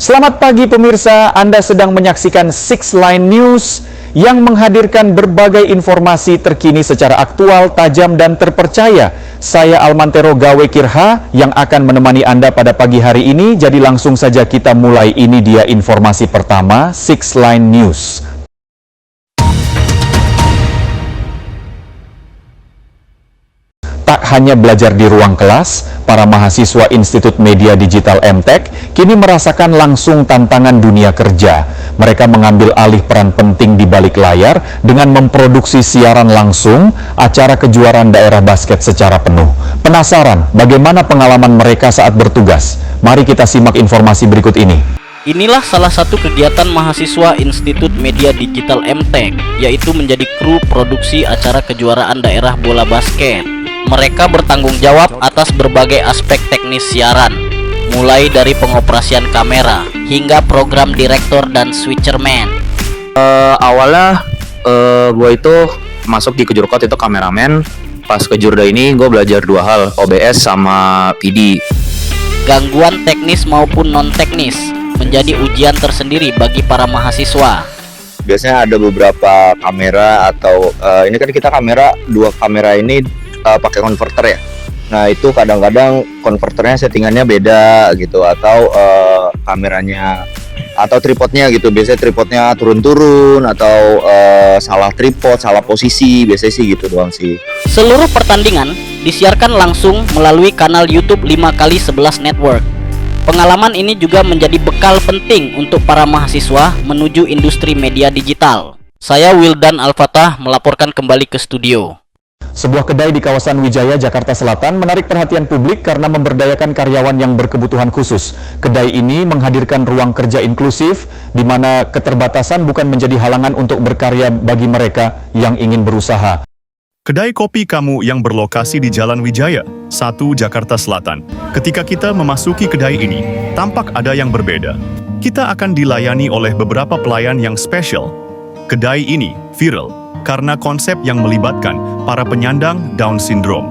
Selamat pagi pemirsa, Anda sedang menyaksikan Six Line News yang menghadirkan berbagai informasi terkini secara aktual, tajam, dan terpercaya. Saya Almantero Gawe Kirha yang akan menemani Anda pada pagi hari ini, jadi langsung saja kita mulai. Ini dia informasi pertama, Six Line News. Tak hanya belajar di ruang kelas, para mahasiswa Institut Media Digital MTek kini merasakan langsung tantangan dunia kerja. Mereka mengambil alih peran penting di balik layar dengan memproduksi siaran langsung acara kejuaraan daerah basket secara penuh. Penasaran bagaimana pengalaman mereka saat bertugas? Mari kita simak informasi berikut ini. Inilah salah satu kegiatan mahasiswa Institut Media Digital MTek, yaitu menjadi kru produksi acara kejuaraan daerah bola basket. Mereka bertanggung jawab atas berbagai aspek teknis siaran, mulai dari pengoperasian kamera hingga program direktor dan switcherman. Awalnya gue itu masuk di Kejurkot itu kameramen. Pas ke Jurda ini gue belajar dua hal, OBS sama PD. Gangguan teknis maupun non-teknis menjadi ujian tersendiri bagi para mahasiswa. Biasanya ada beberapa kamera atau ini kan kita dua kamera ini pakai konverter ya. Nah itu kadang-kadang konverternya settingannya beda gitu, atau kameranya atau tripodnya gitu. Biasanya tripodnya turun-turun atau salah tripod, salah posisi. Biasanya sih gitu doang sih. Seluruh pertandingan disiarkan langsung melalui kanal YouTube 5x11 Network. Pengalaman ini juga menjadi bekal penting untuk para mahasiswa menuju industri media digital. Saya Wildan Al-Fatah melaporkan kembali ke studio. Sebuah kedai di kawasan Wijaya, Jakarta Selatan menarik perhatian publik karena memberdayakan karyawan yang berkebutuhan khusus. Kedai ini menghadirkan ruang kerja inklusif, di mana keterbatasan bukan menjadi halangan untuk berkarya bagi mereka yang ingin berusaha. Kedai kopi kamu yang berlokasi di Jalan Wijaya, 1 Jakarta Selatan. Ketika kita memasuki kedai ini, tampak ada yang berbeda. Kita akan dilayani oleh beberapa pelayan yang spesial. Kedai ini viral karena konsep yang melibatkan para penyandang Down Syndrome.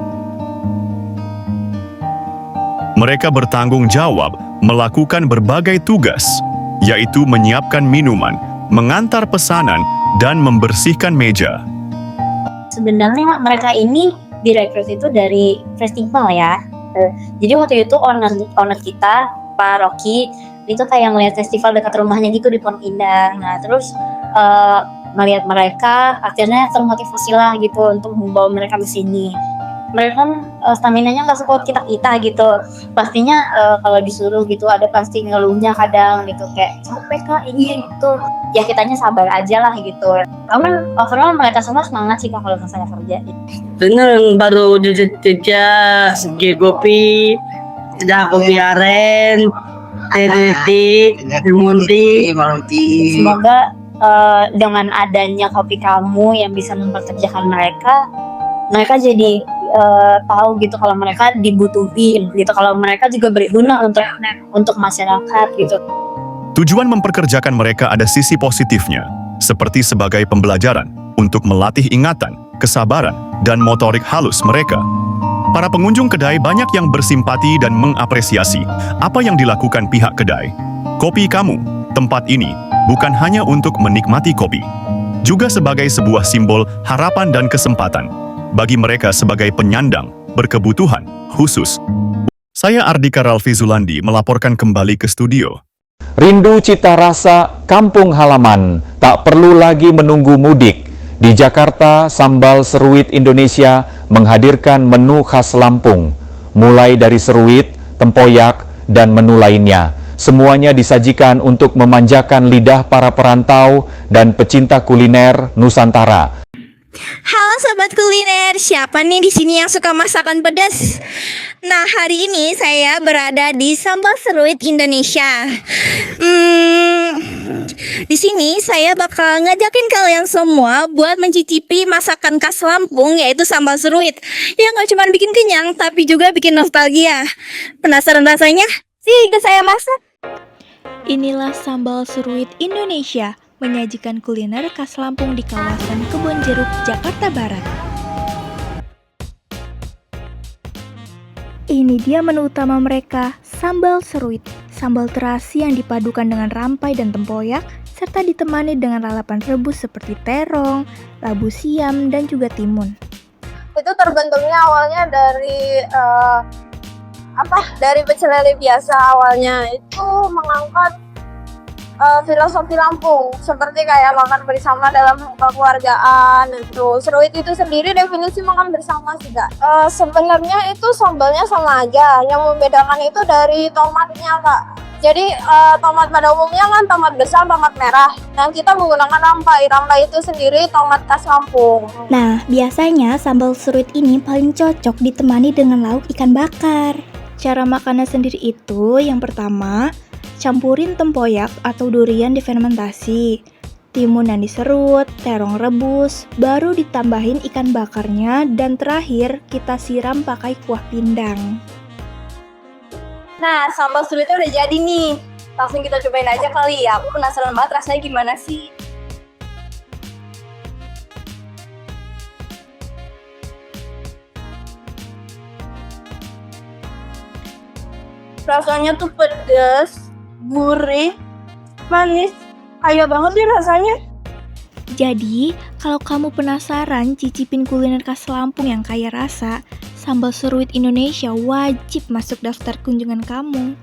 Mereka bertanggung jawab melakukan berbagai tugas, yaitu menyiapkan minuman, mengantar pesanan, dan membersihkan meja. Sebenarnya mereka ini direkrut itu dari festival ya. Jadi waktu itu owner kita, Pak Rocky, itu kayak ngeliat festival dekat rumahnya gitu di Pondok Indah. Nah terus melihat mereka akhirnya termotivasi lah gitu untuk membawa mereka ke sini. Mereka kan stamina-nya nggak sekuat kita gitu. Pastinya kalau disuruh gitu ada pasti ngeluhnya kadang gitu, kayak capek kak ini gitu. Ya kitanya sabar aja lah gitu. Karena overall mereka semua semangat sih kak kalau misalnya kerja. Bener, baru jejak segi kopi, dah kopi aren, Mundi. Semoga dengan adanya kopi kamu yang bisa memperkerjakan mereka jadi tahu gitu kalau mereka dibutuhin gitu, kalau mereka juga berguna untuk masyarakat gitu. Tujuan memperkerjakan mereka ada sisi positifnya, seperti sebagai pembelajaran untuk melatih ingatan, kesabaran, dan motorik halus mereka. Para pengunjung kedai banyak yang bersimpati dan mengapresiasi apa yang dilakukan pihak kedai. Kopi kamu, tempat ini bukan hanya untuk menikmati kopi, juga sebagai sebuah simbol harapan dan kesempatan bagi mereka sebagai penyandang berkebutuhan khusus. Saya Ardika Ralfi Zulandi melaporkan kembali ke studio. Rindu cita rasa kampung halaman, tak perlu lagi menunggu mudik. Di Jakarta, Sambal Seruit Indonesia menghadirkan menu khas Lampung, mulai dari seruit, tempoyak, dan menu lainnya. Semuanya disajikan untuk memanjakan lidah para perantau dan pecinta kuliner Nusantara. Halo sobat kuliner, siapa nih di sini yang suka masakan pedas? Nah, hari ini saya berada di Sambal Seruit Indonesia. Di sini saya bakal ngajakin kalian semua buat mencicipi masakan khas Lampung, yaitu sambal seruit. Yang gak cuma bikin kenyang, tapi juga bikin nostalgia. Penasaran rasanya? Sih, ikut saya masak. Inilah Sambal Seruit Indonesia, menyajikan kuliner khas Lampung di kawasan Kebonjeruk, Jakarta Barat. Ini dia menu utama mereka, sambal seruit. Sambal terasi yang dipadukan dengan rampai dan tempoyak, serta ditemani dengan lalapan rebus seperti terong, labu siam, dan juga timun. Itu terbentuknya awalnya dari dari pecel lele biasa. Awalnya itu mengangkat filosofi Lampung, seperti kayak makan bersama dalam kekeluargaan. Itu seruit itu sendiri definisi makan bersama sih Kak. Sebenarnya itu sambalnya sama aja, yang membedakan itu dari tomatnya Kak. Jadi tomat pada umumnya kan tomat besar, tomat merah. Nah kita menggunakan rampai. Rampai itu sendiri tomat khas Lampung. Nah, biasanya sambal seruit ini paling cocok ditemani dengan lauk ikan bakar. Cara makannya sendiri itu, yang pertama, campurin tempoyak atau durian difermentasi, timun yang diserut, terong rebus, baru ditambahin ikan bakarnya, dan terakhir kita siram pakai kuah pindang. Nah, sambal seruitnya udah jadi nih. Langsung kita cobain aja kali ya. Aku penasaran banget rasanya gimana sih. Rasanya tuh pedas, gurih, manis, kaya banget nih rasanya. Jadi, kalau kamu penasaran cicipin kuliner khas Lampung yang kaya rasa, sambal seruit Indonesia wajib masuk daftar kunjungan kamu.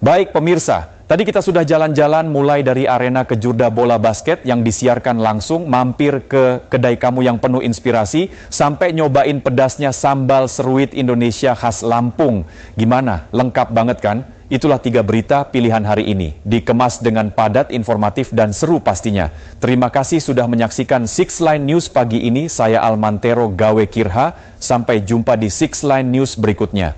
Baik pemirsa, tadi kita sudah jalan-jalan mulai dari arena kejurda bola basket yang disiarkan langsung, mampir ke kedai kamu yang penuh inspirasi, sampai nyobain pedasnya sambal seruit Indonesia khas Lampung. Gimana? Lengkap banget kan? Itulah 3 berita pilihan hari ini, dikemas dengan padat, informatif, dan seru pastinya. Terima kasih sudah menyaksikan Six Line News pagi ini. Saya Almantero Gawe Kirha, sampai jumpa di Six Line News berikutnya.